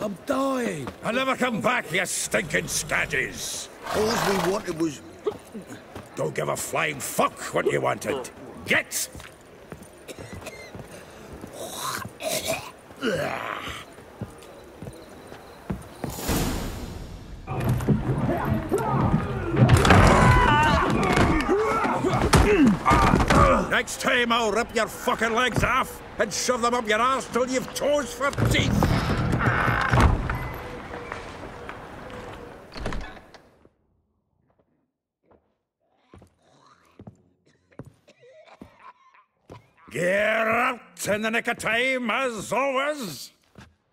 I'm dying. I'll never come back, you stinking stagges. All we wanted was... Don't give a flying fuck what you wanted. Get! Next time I'll rip your fucking legs off and shove them up your arse till you've toes for teeth. Geralt, in the nick of time, as always.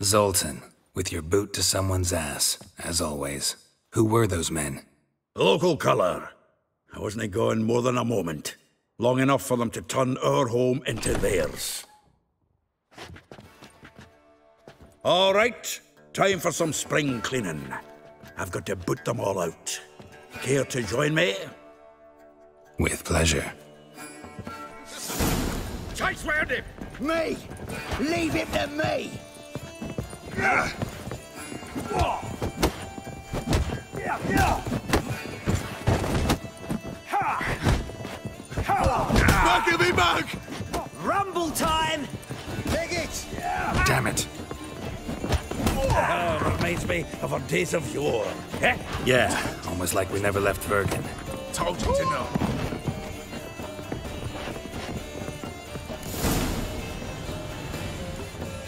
Zoltan, with your boot to someone's ass, as always. Who were those men? Local colour. I wasn't gone more than a moment. Long enough for them to turn our home into theirs. All right, time for some spring cleaning. I've got to boot them all out. Care to join me? With pleasure. Chase round him! Me! Leave it to me! Back me back! Rumble time! Take it! Damn it. Reminds me of our days of yore. Eh? Yeah, almost like we never left Vergen. Told you to know.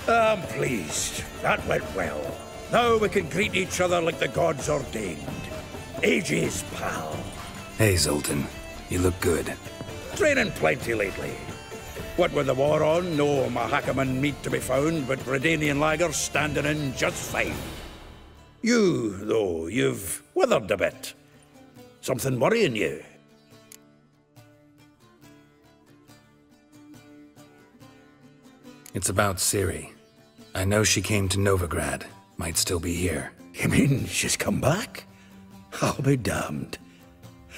I'm pleased. That went well. Now we can greet each other like the gods ordained. Ages, pal. Hey, Zoltan. You look good. Training plenty lately. What with the war on, no Mahakaman meat to be found, but Redanian lagers standing in just fine. You, though, you've withered a bit. Something worrying you? It's about Ciri. I know she came to Novigrad. Might still be here. You mean she's come back? I'll be damned.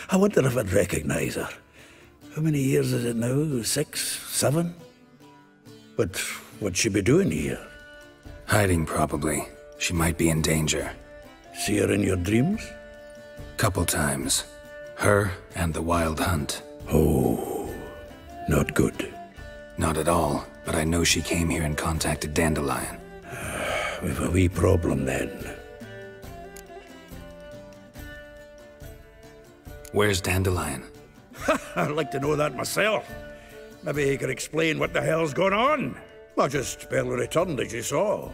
I wonder if I'd recognize her. How many years is it now? 6, 7? But what'd she be doing here? Hiding, probably. She might be in danger. See her in your dreams? Couple times. Her and the Wild Hunt. Oh, not good. Not at all, but I know she came here and contacted Dandelion. We've a wee problem then. Where's Dandelion? I'd like to know that myself. Maybe he could explain what the hell's going on. I just barely returned, as you saw.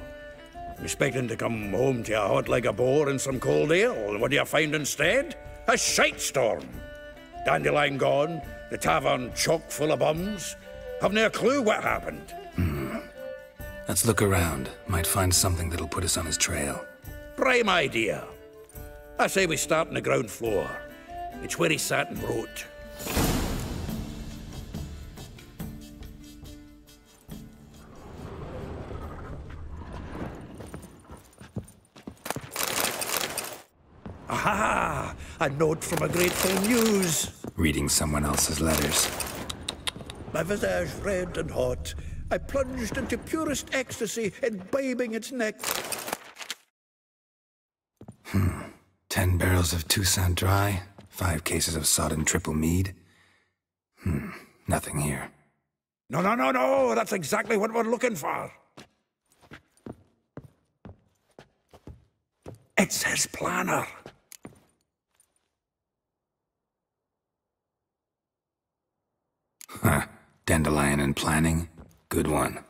Expecting to come home to a hot like a boar and some cold ale, and what do you find instead? A shite storm. Dandelion gone, the tavern chock full of bums. Haven't a clue what happened. Let's look around. Might find something that'll put us on his trail. Prime idea. I say we start on the ground floor. It's where he sat and wrote. Aha! A note from a grateful muse. Reading someone else's letters. My visage red and hot, I plunged into purest ecstasy, imbibing its neck. 10 barrels of Toussaint Dry, 5 cases of sodden triple mead. Nothing here. No, that's exactly what we're looking for. It's his planner. Huh. Dandelion and planning? Good one.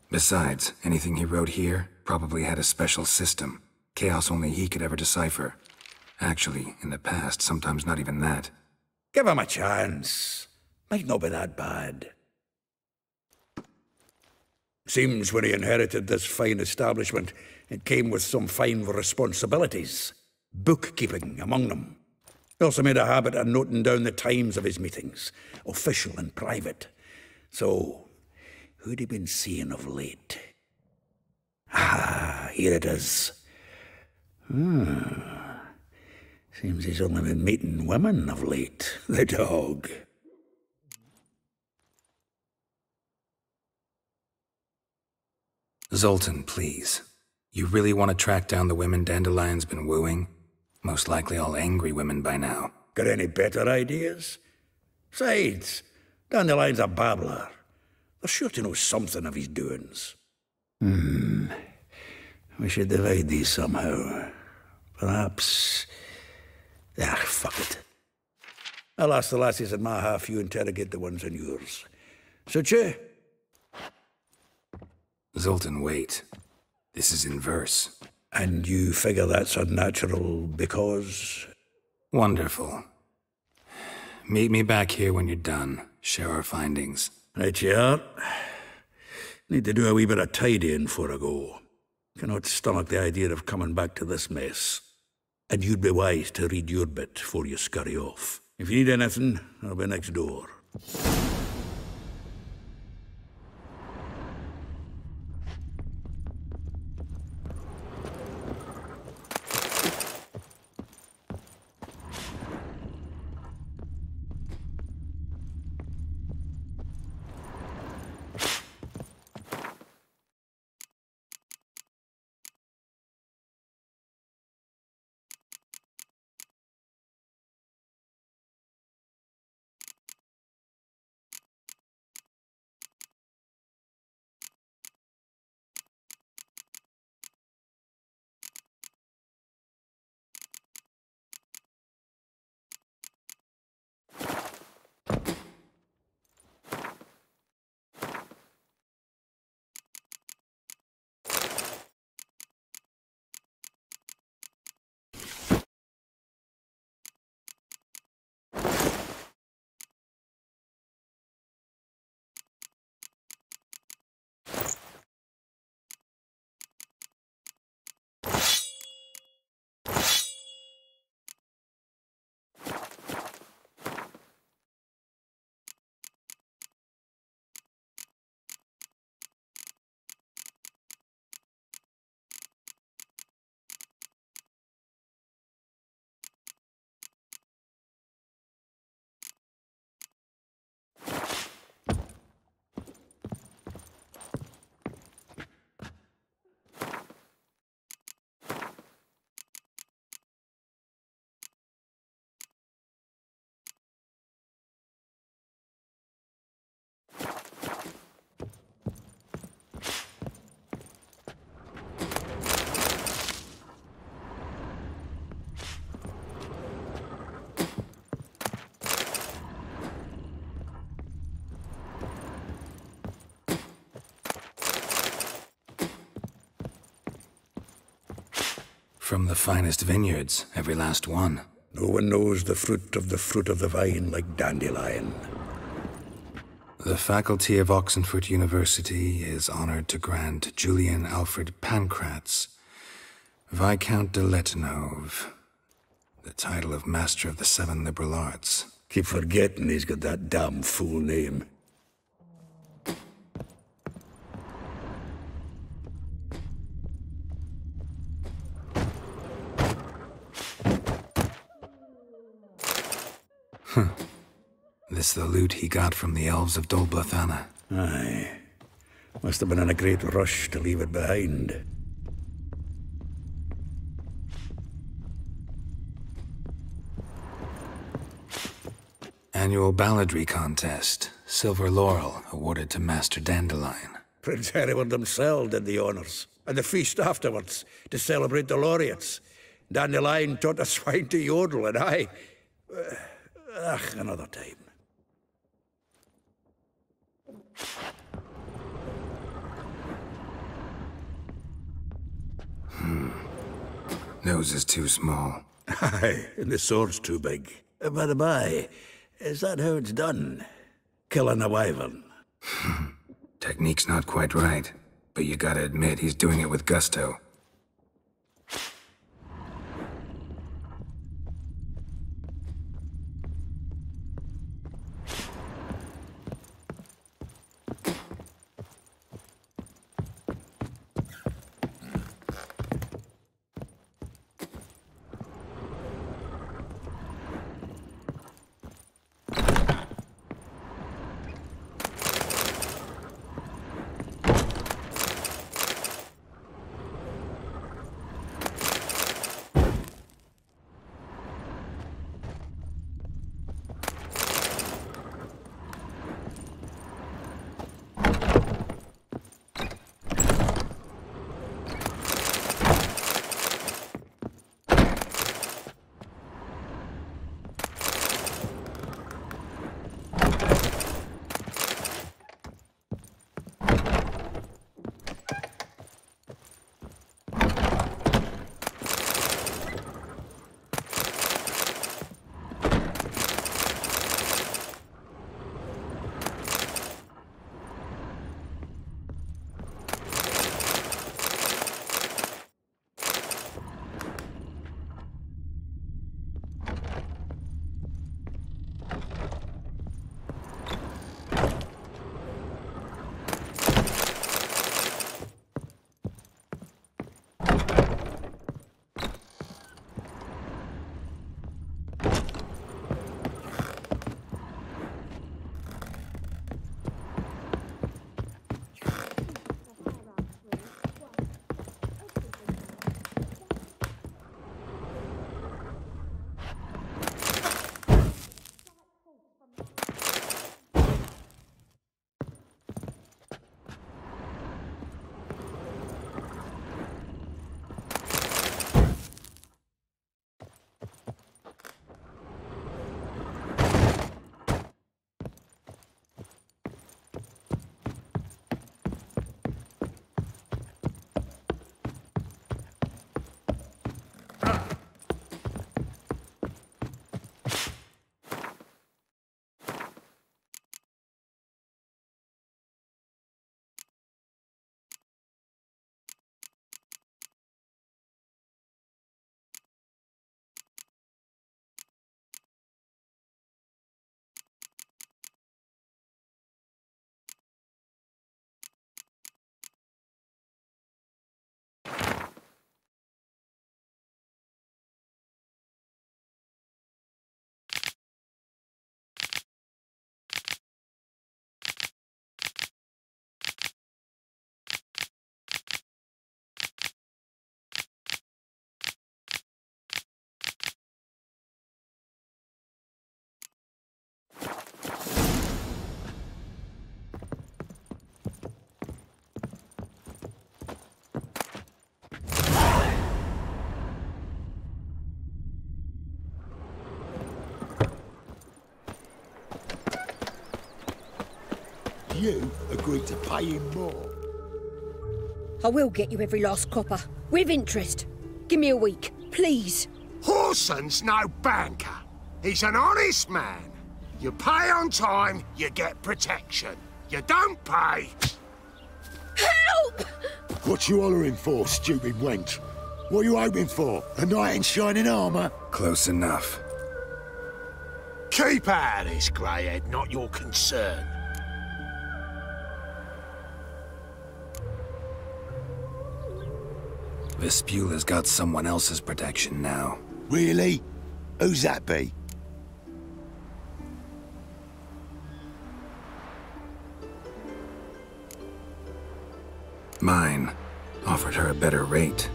Besides, anything he wrote here probably had a special system. Chaos only he could ever decipher. Actually, in the past, sometimes not even that. Give him a chance. Might not be that bad. Seems when he inherited this fine establishment, it came with some fine responsibilities. Bookkeeping among them. He also made a habit of noting down the times of his meetings, official and private. So, who'd he been seeing of late? Ah, here it is. Seems he's only been meeting women of late, the dog. Zoltan, please. You really want to track down the women Dandelion's been wooing? Most likely all angry women by now. Got any better ideas? Besides, Dandelion's a babbler. They're sure to know something of his doings. We should divide these somehow. Perhaps... fuck it. I'll ask the lassies in my half, you interrogate the ones in yours. Suit you? Zoltan, wait. This is in verse. And you figure that's unnatural because... Wonderful. Meet me back here when you're done. Share our findings. Right you are. Need to do a wee bit of tidying before I go. Cannot stomach the idea of coming back to this mess. And you'd be wise to read your bit before you scurry off. If you need anything, I'll be next door. From the finest vineyards, every last one. No one knows the fruit of the vine like Dandelion. The faculty of Oxenfurt University is honored to grant Julian Alfred Pancratz, Viscount de Lettenove, the title of Master of the Seven Liberal Arts. Keep forgetting he's got that damn fool name. This the loot he got from the elves of Dol Blathanna. Aye. Must have been in a great rush to leave it behind. Annual balladry contest. Silver laurel awarded to Master Dandelion. Prince Hereward himself did the honours. And the feast afterwards, to celebrate the laureates. Dandelion taught a swine to yodel, and I... another time. Nose is too small. Aye, and the sword's too big. By the by, is that how it's done? Killing a wyvern? Technique's not quite right, but you gotta admit he's doing it with gusto. you agreed to pay him more. I will get you every last copper, with interest. Give me a week, please. Horson's no banker. He's an honest man. You pay on time, you get protection. You don't pay... Help! What you hollering for, stupid wench? What you hoping for? A knight in shining armour? Close enough. Keep out of this, greyhead, not your concern. Vespula's got someone else's protection now. Really? Who's that be? Mine. Offered her a better rate.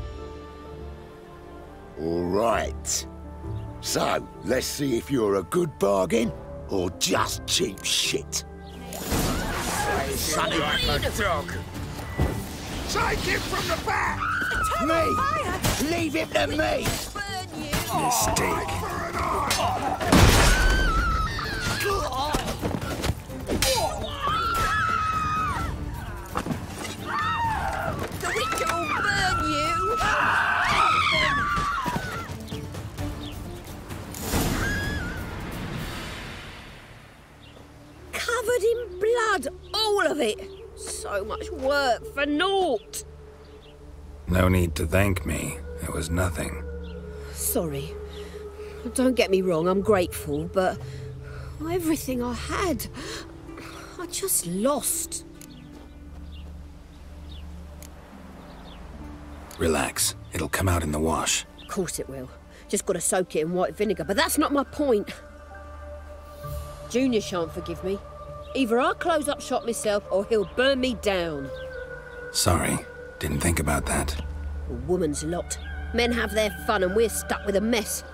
All right. So, let's see if you're a good bargain or just cheap shit. Sonny like a dog. Take him from the back! Me! Leave him to me! Mistake. The witch will burn you! Covered in blood, all of it. So much work for naught. No need to thank me. It was nothing. Sorry. Don't get me wrong, I'm grateful, but everything I had, I just lost. Relax. It'll come out in the wash. Of course it will. Just gotta soak it in white vinegar, but that's not my point. Junior shan't forgive me. Either I'll close up shop myself or he'll burn me down. Sorry. Didn't think about that. A woman's lot. Men have their fun and we're stuck with a mess.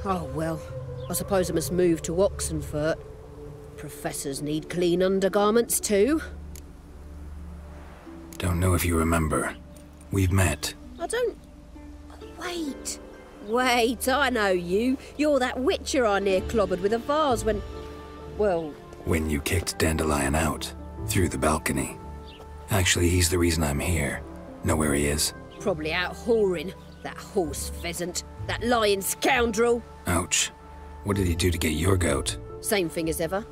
Oh, well, I suppose I must move to Oxenfurt. Professors need clean undergarments too. Don't know if you remember. We've met. I don't... Wait. Wait, I know you. You're that witcher I near clobbered with a vase when... Well... When you kicked Dandelion out. Through the balcony. Actually, he's the reason I'm here. Know where he is? Probably out whoring. That horse pheasant. That lying scoundrel. Ouch. What did he do to get your goat? Same thing as ever.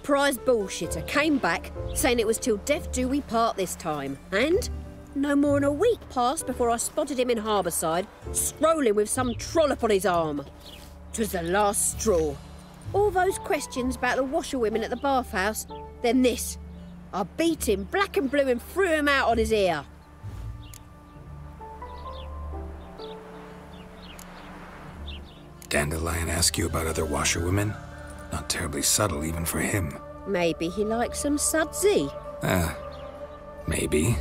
Prize bullshitter came back, saying it was till death do we part this time. And no more than a week passed before I spotted him in Harbourside, strolling with some trollop on his arm. 'Twas the last straw. All those questions about the washerwomen at the bathhouse, then this. I beat him black and blue and threw him out on his ear. Dandelion ask you about other washerwomen? Not terribly subtle even for him. Maybe he likes some sudsy. Maybe.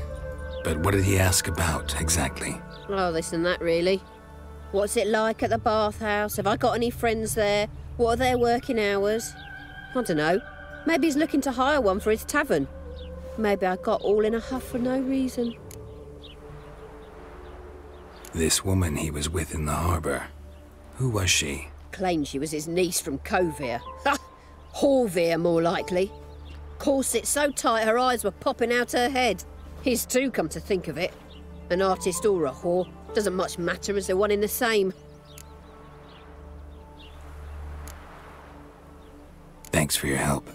But what did he ask about, exactly? Oh, this and that, really. What's it like at the bathhouse? Have I got any friends there? What are their working hours? I don't know. Maybe he's looking to hire one for his tavern. Maybe I got all in a huff for no reason. This woman he was with in the harbour. Who was she? Claimed she was his niece from Kovir. Ha! Horvir, more likely. Corset so tight her eyes were popping out her head. His too, come to think of it. An artist or a whore. Doesn't much matter as they're one in the same. Thanks for your help.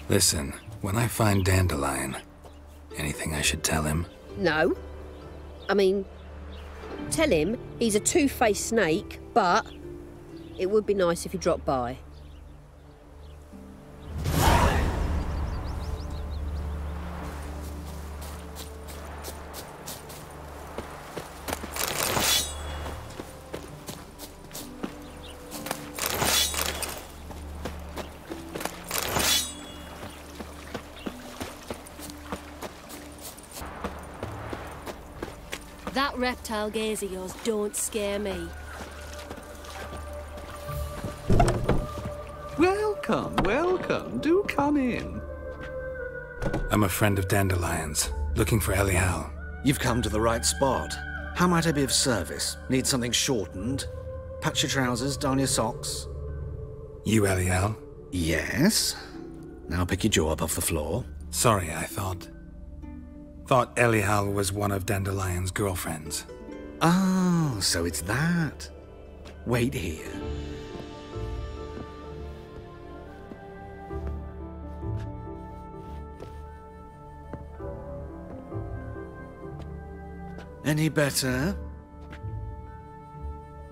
Listen, when I find Dandelion, anything I should tell him? No. I mean, tell him he's a two-faced snake, but it would be nice if he dropped by. That reptile gaze of yours don't scare me. Welcome, welcome. Do come in. I'm a friend of Dandelion's, looking for Elial. You've come to the right spot. How might I be of service? Need something shortened? Patch your trousers, darn your socks? You, Eliel? Yes? Now pick your jaw up off the floor. Sorry, I thought Eliel was one of Dandelion's girlfriends. Oh, so it's that. Wait here. Any better?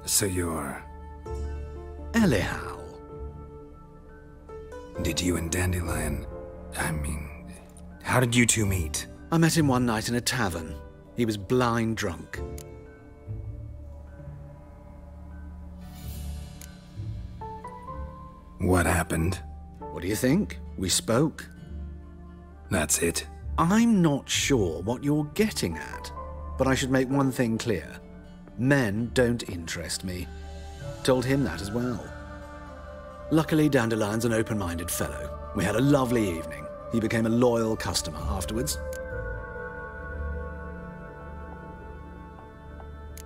So you're... Eliel. Did you and Dandelion... how did you two meet? I met him one night in a tavern. He was blind drunk. What happened? What do you think? We spoke. That's it? I'm not sure what you're getting at, but I should make one thing clear. Men don't interest me. Told him that as well. Luckily, Dandelion's an open-minded fellow. We had a lovely evening. He became a loyal customer afterwards.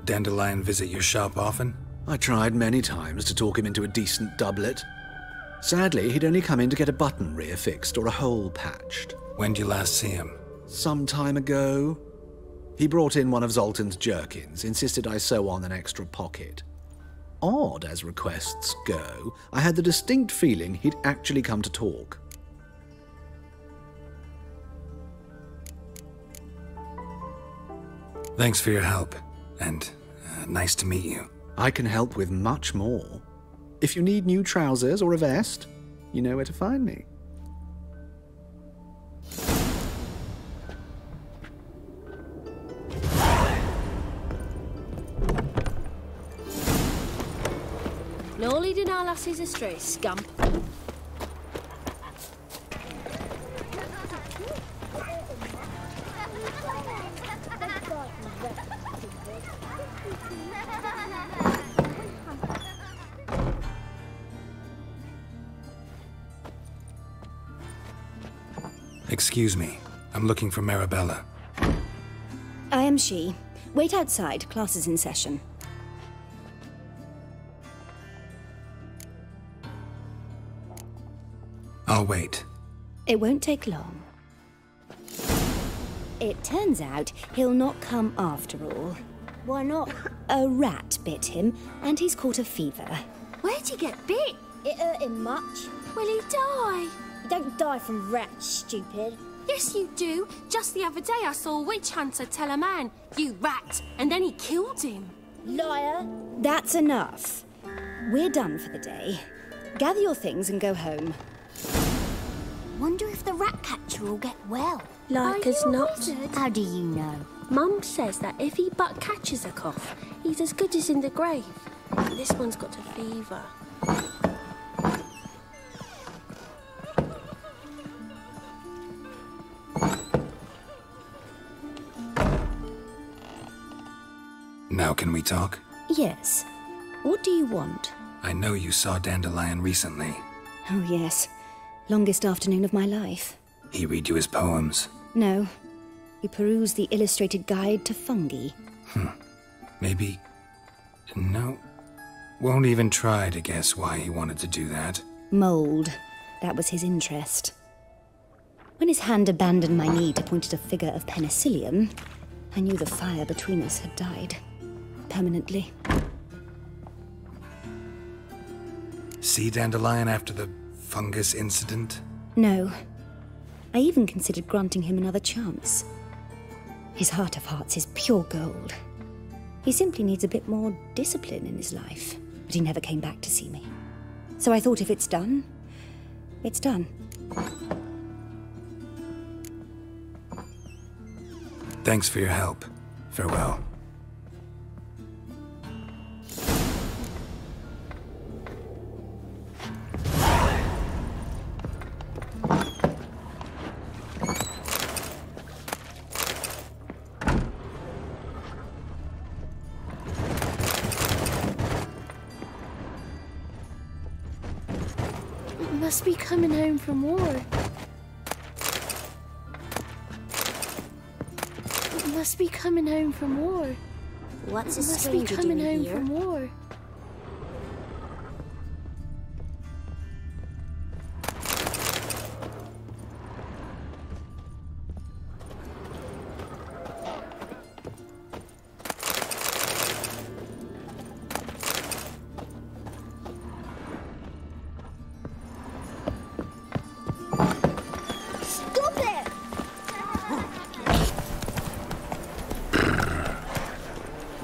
Dandelion visit your shop often? I tried many times to talk him into a decent doublet. Sadly, he'd only come in to get a button rear-fixed or a hole patched. When'd you last see him? Some time ago. He brought in one of Zoltan's jerkins, insisted I sew on an extra pocket. Odd as requests go, I had the distinct feeling he'd actually come to talk. Thanks for your help, and nice to meet you. I can help with much more. If you need new trousers or a vest, you know where to find me. No leading our lassies astray, scamp. Excuse me. I'm looking for Marabella. I am she. Wait outside. Class is in session. I'll wait. It won't take long. It turns out he'll not come after all. Why not? A rat bit him, and he's caught a fever. Where'd he get bit? It hurt him much. Will he die? You don't die from rats, stupid. Yes, you do. Just the other day I saw a witch hunter tell a man, "You rat," and then he killed him. Liar. That's enough. We're done for the day. Gather your things and go home. Wonder if the rat catcher will get well. Like as not. How do you know? Mum says that if he but catches a cough, he's as good as in the grave. This one's got a fever. Now can we talk? Yes. What do you want? I know you saw Dandelion recently. Oh, yes. Longest afternoon of my life. He read you his poems? No. He perused the illustrated guide to fungi. Maybe... No. Won't even try to guess why he wanted to do that. Mold. That was his interest. When his hand abandoned my knee to point at a figure of penicillium, I knew the fire between us had died. Permanently. See Dandelion after the fungus incident? No. I even considered granting him another chance. His heart of hearts is pure gold. He simply needs a bit more discipline in his life. But he never came back to see me. So I thought if it's done, it's done. Thanks for your help. Farewell. Must be coming home from war. Must be coming home from war. What's a Must be stranger coming doing home here? from war.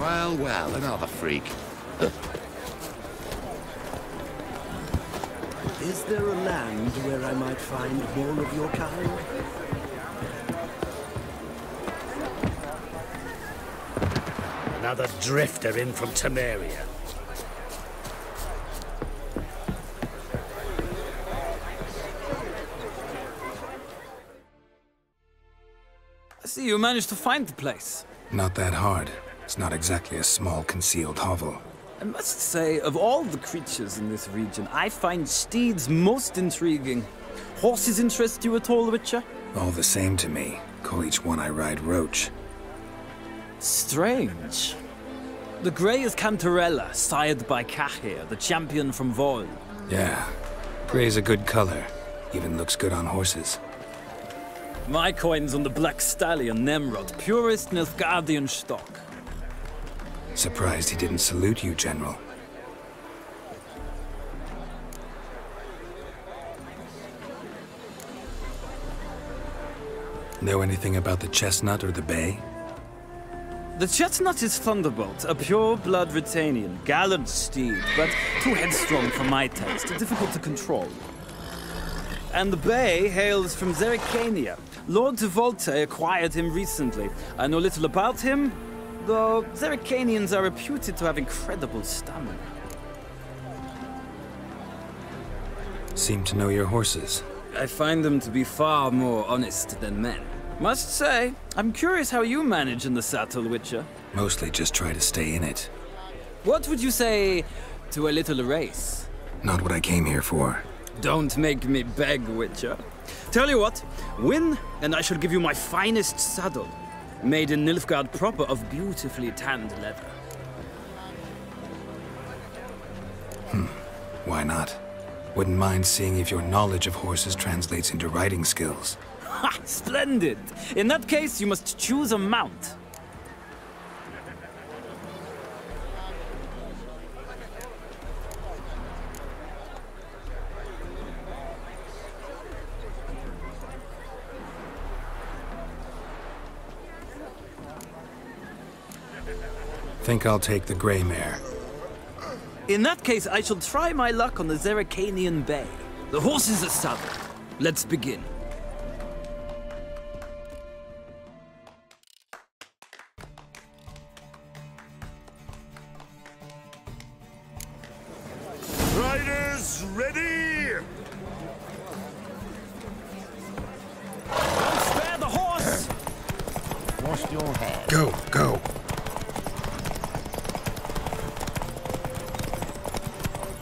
Well, well, another freak. Is there a land where I might find more of your kind? Another drifter in from Temeria. I see you managed to find the place. Not that hard. It's not exactly a small, concealed hovel. I must say, of all the creatures in this region, I find steeds most intriguing. Horses interest you at all, Witcher? All the same to me. Call each one I ride Roach. Strange. The grey is Cantarella, sired by Cahir, the champion from Vol. Yeah. Grey's a good color. Even looks good on horses. My coin's on the Black Stallion, Nemrod, purest Nilfgaardian stock. Surprised he didn't salute you, General. Know anything about the Chestnut or the Bay? The Chestnut is Thunderbolt, a pure-blood Retanian, gallant steed, but too headstrong for my taste, difficult to control. And the Bay hails from Zerrikania. Lord de Volte acquired him recently. I know little about him, though Zerrikanians are reputed to have incredible stamina. Seem to know your horses. I find them to be far more honest than men. Must say, I'm curious how you manage in the saddle, Witcher. Mostly just try to stay in it. What would you say to a little race? Not what I came here for. Don't make me beg, Witcher. Tell you what, win, and I shall give you my finest saddle. Made in Nilfgaard proper of beautifully tanned leather. Why not? Wouldn't mind seeing if your knowledge of horses translates into riding skills. Ha! Splendid! In that case, you must choose a mount. Think I'll take the gray mare. In that case, I shall try my luck on the Zerrikanian Bay. The horses are saddled. Let's begin. Riders, ready! Don't spare the horse! Wash your hair. Go, go.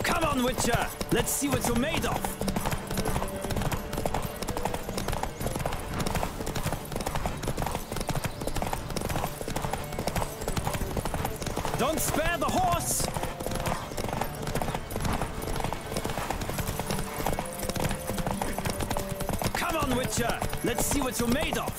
Come on, Witcher! Let's see what you're made of! Don't spare the horse! Come on, Witcher! Let's see what you're made of!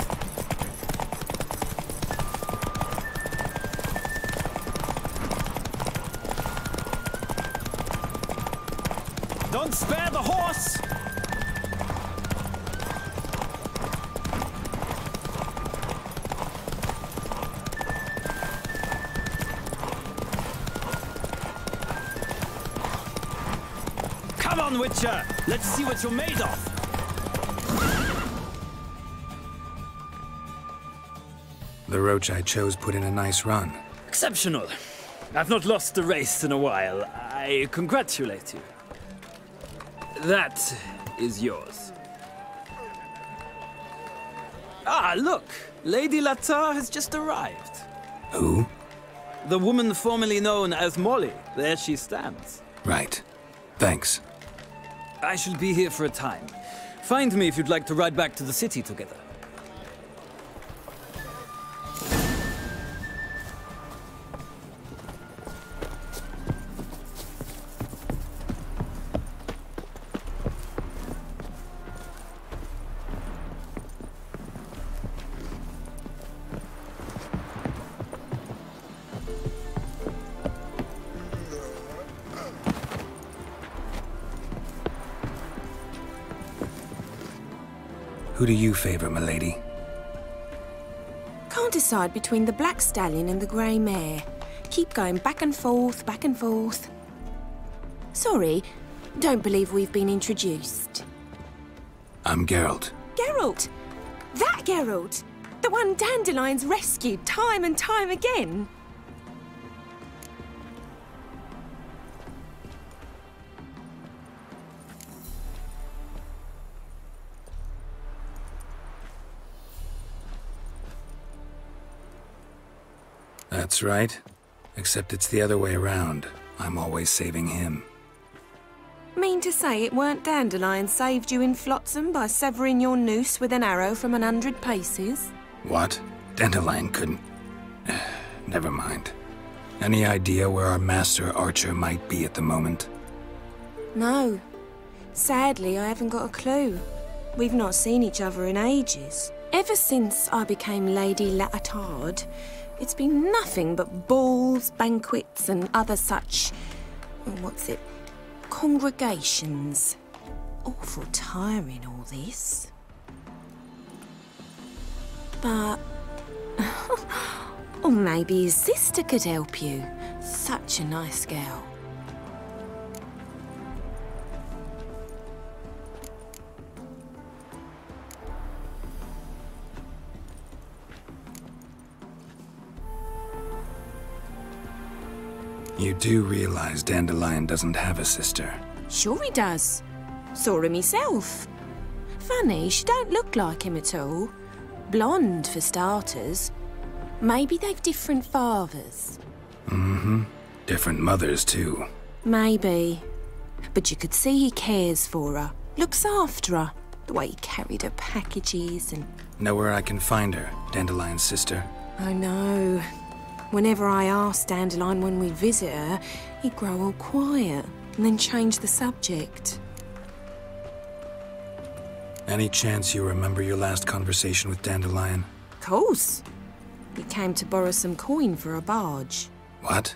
Don't spare the horse! Come on, Witcher! Let's see what you're made of! The Roach I chose put in a nice run. Exceptional. I've not lost a race in a while. I congratulate you. That is yours. Ah, look! Lady Latar has just arrived. Who? The woman formerly known as Molly. There she stands. Right. Thanks. I shall be here for a time. Find me if you'd like to ride back to the city together. Who do you favor, milady? Can't decide between the Black Stallion and the Grey Mare. Keep going back and forth, back and forth. Sorry, don't believe we've been introduced. I'm Geralt. Geralt! That Geralt! The one Dandelion's rescued time and time again. That's right. Except it's the other way around. I'm always saving him. Mean to say it weren't Dandelion saved you in Flotsam by severing your noose with an arrow from 100 paces? What? Dandelion couldn't... Never mind. Any idea where our master archer might be at the moment? No. Sadly, I haven't got a clue. We've not seen each other in ages. Ever since I became Lady Latard, it's been nothing but balls, banquets and other such... congregations. Awful tiring, all this. But... or maybe his sister could help you. Such a nice girl. You do realize Dandelion doesn't have a sister? Sure he does. Saw him myself. Funny, she don't look like him at all. Blonde, for starters. Maybe they've different fathers. Mm-hmm. Different mothers, too. Maybe. But you could see he cares for her. Looks after her. The way he carried her packages and... Know where I can find her, Dandelion's sister? I know. Whenever I asked Dandelion when we'd visit her, he'd grow all quiet and then change the subject. Any chance you remember your last conversation with Dandelion? Of course. He came to borrow some coin for a barge. What?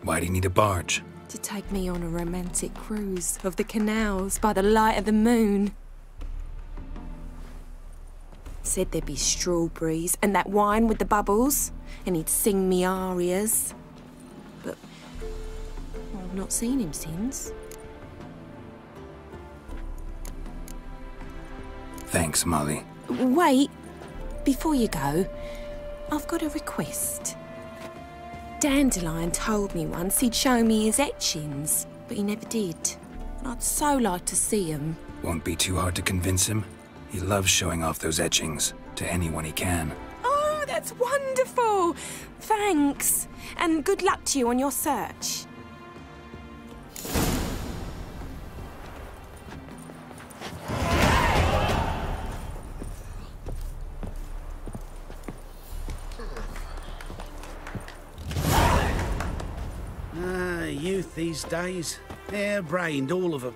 Why'd he need a barge? To take me on a romantic cruise of the canals by the light of the moon. Said there'd be strawberries and that wine with the bubbles, and he'd sing me arias. But I've not seen him since. Thanks, Molly. Wait, before you go, I've got a request. Dandelion told me once he'd show me his etchings, but he never did. And I'd so like to see them. Won't be too hard to convince him. He loves showing off those etchings to anyone he can. Oh, that's wonderful! Thanks, and good luck to you on your search. Youth these days. Hair-brained, all of them.